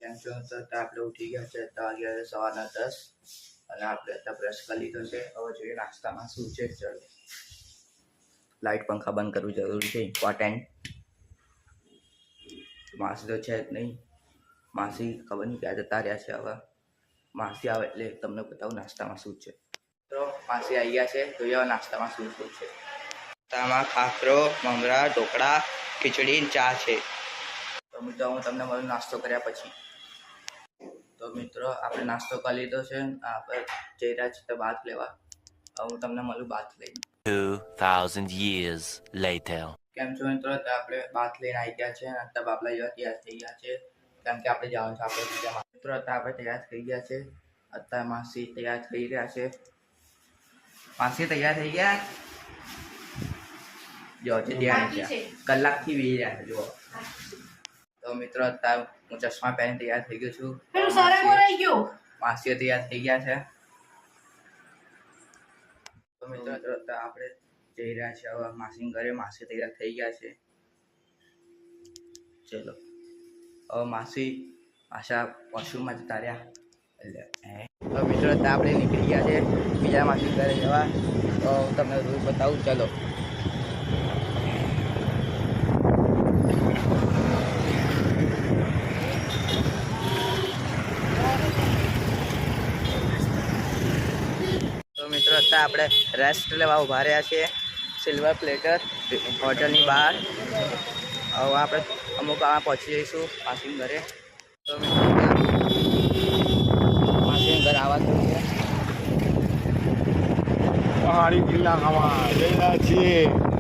કેમ છો? તો આપણે ઉઠી ગયા છે તો વાગ્યા સવારના 10 અને આપણે અત્યારે બ્રશ કરી લીધો છે. હવે જોઈએ નાસ્તામાં શું છે. ચલો, લાઇટ પંખા બંધ કરવું જરૂરી છે, ઇમ્પોર્ટન્ટ. માસી તો છે જ નહીં. માસી ખબર નહીં ક્યાં જતા રહ્યા છે. હવે માસી આવે એટલે તમને બતાવું નાસ્તામાં શું છે. તો માસી આવી ગયા છે, જોઈએ હવે નાસ્તામાં શું શું છે. નાસ્તામાં ખાખરો, મમરા, ઢોકળા, ખીચડી, ચા છે. તો મિત્રો હું તમને મારો નાસ્તો કર્યા પછી. તો મિત્રો આપણે નાસ્તો કરી લીધો છે. આપણે જઈ રહ્યા છીએ તો ભાત લેવા. હું તમને મળું ભાત લઈને. 2000 years later. કેમ છો મિત્રો? તો આપણે ભાત લઈને આવી ગયા છે અને તબ આપણા જેવા તૈયાર થઈ ગયા છે, કેમ કે આપણે જવાનું છે આપણે બીજા મિત્રો. અત્યારે આપણે તૈયાર થઈ ગયા છે. અત્યારે માસી તૈયાર થઈ રહ્યા છે. માસી તૈયાર થઈ ગયા. જો છે કલાકથી વી રહ્યા છે. જુઓ તો મિત્રો અત્યારે હું ચશ્મા પહેરીને તૈયાર થઈ ગયો છું. માસીઓ તૈયાર થઈ ગયા છે. તો મિત્રો અત્યારે આપણે જઈ રહ્યા છે હવે માસી ઘરે. માસી તૈયાર થઈ ગયા છે. ચલો હવે માસી આશા વોશરૂમમાં જતા રહ્યા. તો મિત્રો આપણે નીકળી ગયા છે બીજા માસી ઘરે જવા. તો હું તમને રૂટ બતાવું. ચલો મિત્રો અત્યારે આપણે રેસ્ટ લેવા ઉભા રહ્યા છીએ સિલ્વર પ્લેટર હોટલની બહાર. હવે આપણે અમુક આમાં પહોંચી જઈશું માસીન ઘરે. તો મિત્રો માસીન ઘર આવવાનું છે. પહાડી જિલ્લામાં જઈ રહ્યા છીએ.